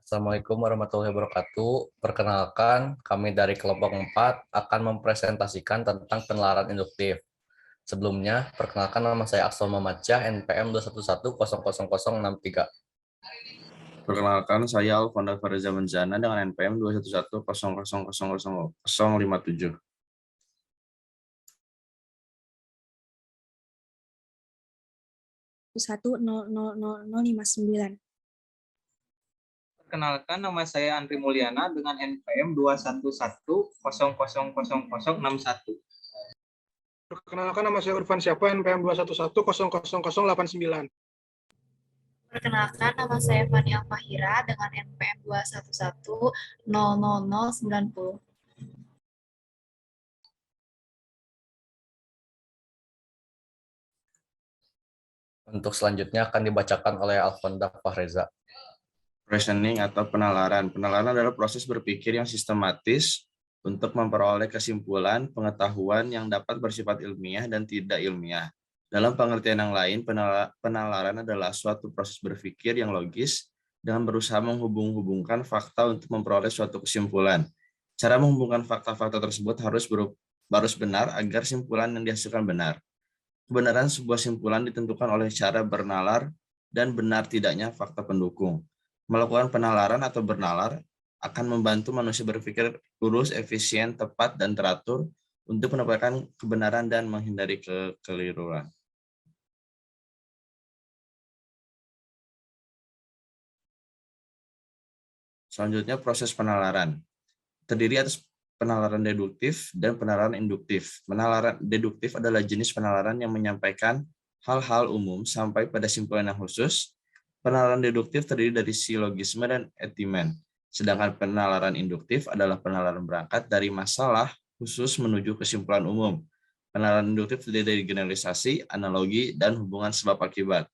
Assalamualaikum warahmatullahi wabarakatuh. Perkenalkan, kami dari kelompok 4 akan mempresentasikan tentang penalaran induktif. Sebelumnya, perkenalkan nama saya Aksel Mamacah, NPM 211000063. Perkenalkan, saya Alfonda Farza Menzana dengan NPM 21100000057. 1000059. Perkenalkan, nama saya Andri Mulyana dengan NPM 211000061. Perkenalkan, nama saya Irfan Syapa, NPM 211000089. Perkenalkan, nama saya Fani Alfahira dengan NPM 211000090. Untuk selanjutnya akan dibacakan oleh Alfonda Fahreza. Reasoning atau penalaran. Penalaran adalah proses berpikir yang sistematis untuk memperoleh kesimpulan, pengetahuan yang dapat bersifat ilmiah dan tidak ilmiah. Dalam pengertian yang lain, penalaran adalah suatu proses berpikir yang logis dengan berusaha menghubung-hubungkan fakta untuk memperoleh suatu kesimpulan. Cara menghubungkan fakta-fakta tersebut harus benar agar simpulan yang dihasilkan benar. Kebenaran sebuah simpulan ditentukan oleh cara bernalar dan benar tidaknya fakta pendukung. Melakukan penalaran atau bernalar akan membantu manusia berpikir lurus, efisien, tepat, dan teratur untuk mendapatkan kebenaran dan menghindari kekeliruan. Selanjutnya, proses penalaran. Terdiri atas penalaran deduktif dan penalaran induktif. Penalaran deduktif adalah jenis penalaran yang menyampaikan hal-hal umum sampai pada simpulan yang khusus. Penalaran deduktif terdiri dari silogisme dan etimen. Sedangkan penalaran induktif adalah penalaran berangkat dari masalah khusus menuju kesimpulan umum. Penalaran induktif terdiri dari generalisasi, analogi, dan hubungan sebab akibat.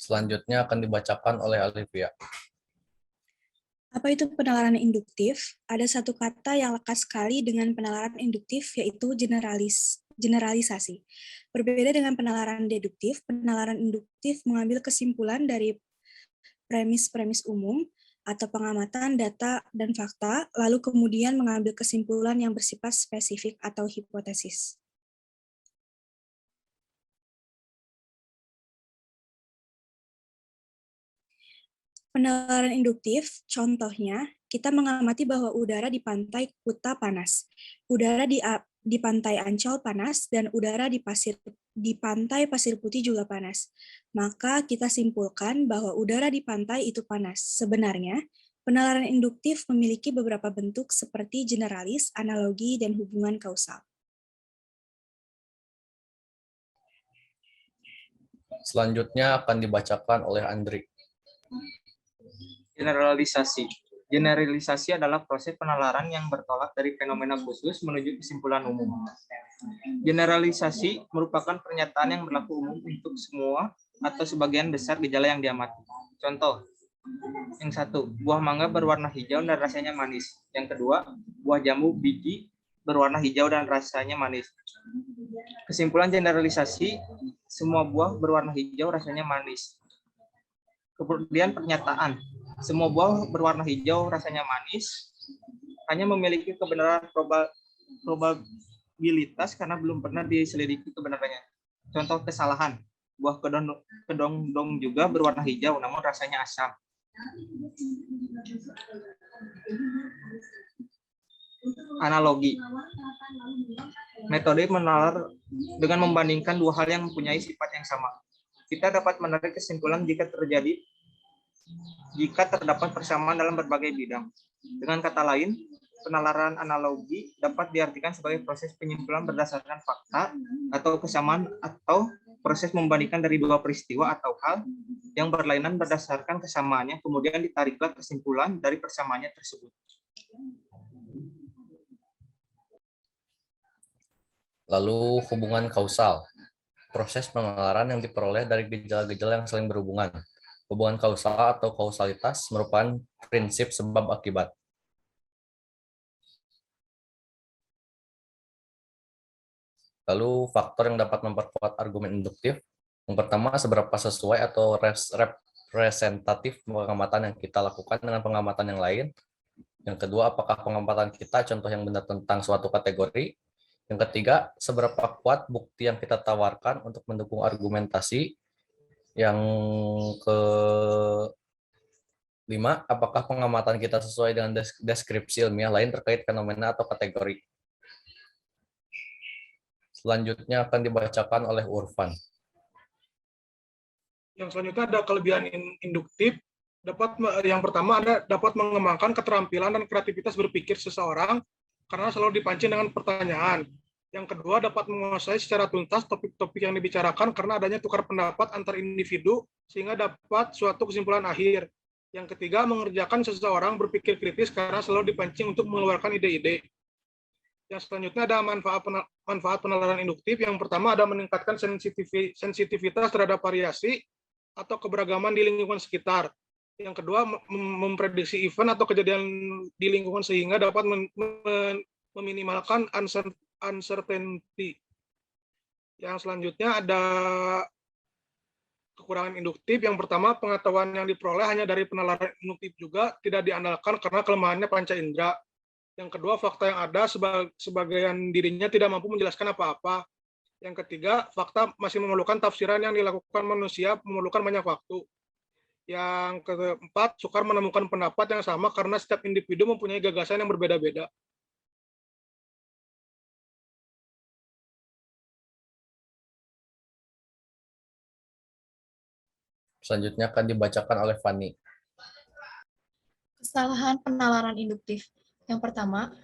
Selanjutnya akan dibacakan oleh Alivia. Apa itu penalaran induktif? Ada satu kata yang lekat sekali dengan penalaran induktif, yaitu generalisasi. Berbeda dengan penalaran deduktif, penalaran induktif mengambil kesimpulan dari premis-premis umum atau pengamatan data dan fakta, lalu kemudian mengambil kesimpulan yang bersifat spesifik atau hipotesis. Penalaran induktif, contohnya, kita mengamati bahwa udara di pantai Kuta panas, udara di pantai Ancol panas, dan udara di pantai Pasir Putih juga panas. Maka kita simpulkan bahwa udara di pantai itu panas. Sebenarnya, penalaran induktif memiliki beberapa bentuk seperti generalis, analogi, dan hubungan kausal. Selanjutnya akan dibacakan oleh Andri. Generalisasi. Generalisasi adalah proses penalaran yang bertolak dari fenomena khusus menuju kesimpulan umum. Generalisasi merupakan pernyataan yang berlaku umum untuk semua atau sebagian besar gejala yang diamati. Contoh, yang satu, buah mangga berwarna hijau dan rasanya manis. Yang kedua, buah jambu biji berwarna hijau dan rasanya manis. Kesimpulan generalisasi, semua buah berwarna hijau rasanya manis. Kemudian pernyataan, semua buah berwarna hijau rasanya manis hanya memiliki kebenaran probabilitas karena belum pernah diselidiki kebenarannya. Contoh kesalahan, buah kedondong juga berwarna hijau namun rasanya asam. Analogi. Metode menalar dengan membandingkan dua hal yang mempunyai sifat yang sama. Kita dapat menarik kesimpulan jika terdapat persamaan dalam berbagai bidang. Dengan kata lain, penalaran analogi dapat diartikan sebagai proses penyimpulan berdasarkan fakta atau kesamaan atau proses membandingkan dari dua peristiwa atau hal yang berlainan berdasarkan kesamaannya, kemudian ditariklah kesimpulan dari persamaannya tersebut. Lalu hubungan kausal. Proses penalaran yang diperoleh dari gejala-gejala yang saling berhubungan. Hubungan kausal atau kausalitas merupakan prinsip sebab akibat. Lalu faktor yang dapat memperkuat argumen induktif. Yang pertama, seberapa sesuai atau representatif pengamatan yang kita lakukan dengan pengamatan yang lain. Yang kedua, apakah pengamatan kita contoh yang benar tentang suatu kategori. Yang ketiga, seberapa kuat bukti yang kita tawarkan untuk mendukung argumentasi. Yang kelima, apakah pengamatan kita sesuai dengan deskripsi ilmiah lain terkait fenomena atau kategori. Selanjutnya akan dibacakan oleh Urfan. Yang selanjutnya ada kelebihan induktif. Yang pertama ada dapat mengembangkan keterampilan dan kreativitas berpikir seseorang karena selalu dipancing dengan pertanyaan. Yang kedua dapat menguasai secara tuntas topik-topik yang dibicarakan karena adanya tukar pendapat antar individu sehingga dapat suatu kesimpulan akhir. Yang ketiga mengerjakan seseorang berpikir kritis karena selalu dipancing untuk mengeluarkan ide-ide. Yang selanjutnya ada manfaat penalaran induktif. Yang pertama ada meningkatkan sensitivitas terhadap variasi atau keberagaman di lingkungan sekitar. Yang kedua, memprediksi event atau kejadian di lingkungan sehingga dapat meminimalkan uncertainty. Yang selanjutnya ada kekurangan induktif. Yang pertama, pengetahuan yang diperoleh hanya dari penalaran induktif juga tidak diandalkan karena kelemahannya panca indera. Yang kedua, fakta yang ada sebagian dirinya tidak mampu menjelaskan apa-apa. Yang ketiga, fakta masih memerlukan tafsiran yang dilakukan manusia memerlukan banyak waktu. Yang keempat, sukar menemukan pendapat yang sama karena setiap individu mempunyai gagasan yang berbeda-beda. Selanjutnya akan dibacakan oleh Fani. Kesalahan penalaran induktif. Yang pertama,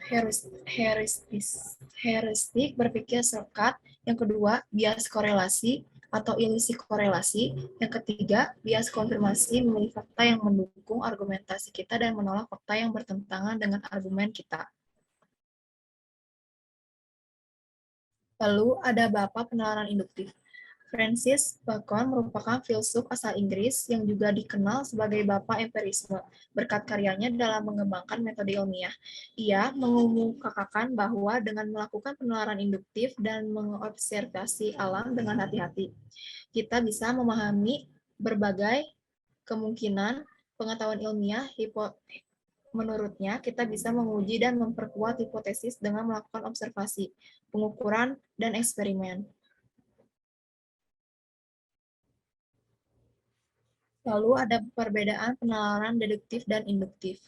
heuristik berpikir shortcut. Yang kedua, bias korelasi atau ilusi korelasi. Yang ketiga, bias konfirmasi memilih fakta yang mendukung argumentasi kita dan menolak fakta yang bertentangan dengan argumen kita. Lalu ada Bapak penalaran induktif. Francis Bacon merupakan filsuf asal Inggris yang juga dikenal sebagai Bapak Empirisme berkat karyanya dalam mengembangkan metode ilmiah. Ia mengemukakan bahwa dengan melakukan penalaran induktif dan mengobservasi alam dengan hati-hati, kita bisa memahami berbagai kemungkinan pengetahuan ilmiah. Menurutnya, kita bisa menguji dan memperkuat hipotesis dengan melakukan observasi, pengukuran, dan eksperimen. Lalu ada perbedaan penalaran deduktif dan induktif.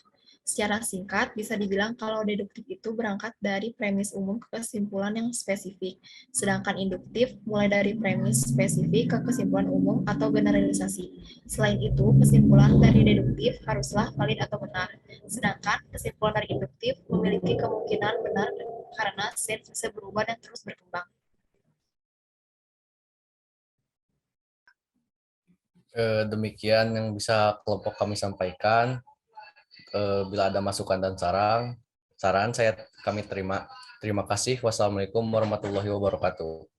Secara singkat, bisa dibilang kalau deduktif itu berangkat dari premis umum ke kesimpulan yang spesifik, sedangkan induktif mulai dari premis spesifik ke kesimpulan umum atau generalisasi. Selain itu, kesimpulan dari deduktif haruslah valid atau benar, sedangkan kesimpulan dari induktif memiliki kemungkinan benar karena sains bisa berubah dan terus berkembang. Demikian yang bisa kelompok kami sampaikan. Bila ada masukan dan saran kami terima. Terima kasih. Wassalamualaikum warahmatullahi wabarakatuh.